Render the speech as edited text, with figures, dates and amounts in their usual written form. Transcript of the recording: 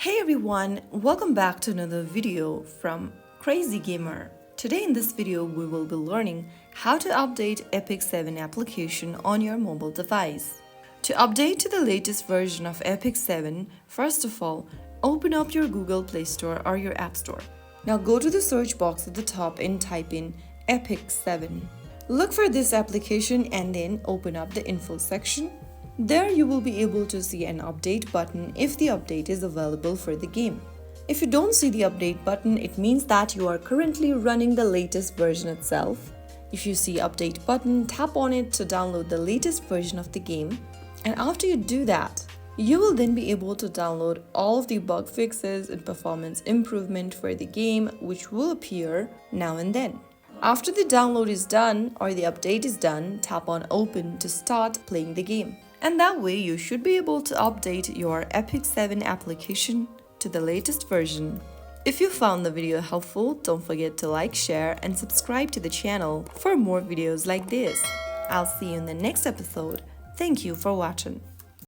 Hey everyone, welcome back to another video from Crazy Gamer. Today in this video we will be learning how to update Epic 7 application on your mobile device. To update to the latest version of Epic 7, first of all, open up your Google Play Store or your App Store. Now go to the search box at the top and type in Epic 7. Look for this application and then open up the info section. There you will be able to see an update button if the update is available for the game. If you don't see the update button, it means that you are currently running the latest version itself. If you see update button, tap on it to download the latest version of the game. And after you do that, you will then be able to download all of the bug fixes and performance improvement for the game, which will appear now and then. After the download is done or the update is done, tap on open to start playing the game. And that way you should be able to update your Epic 7 application to the latest version. If you found the video helpful, don't forget to like, share and subscribe to the channel for more videos like this. I'll see you in the next episode. Thank you for watching.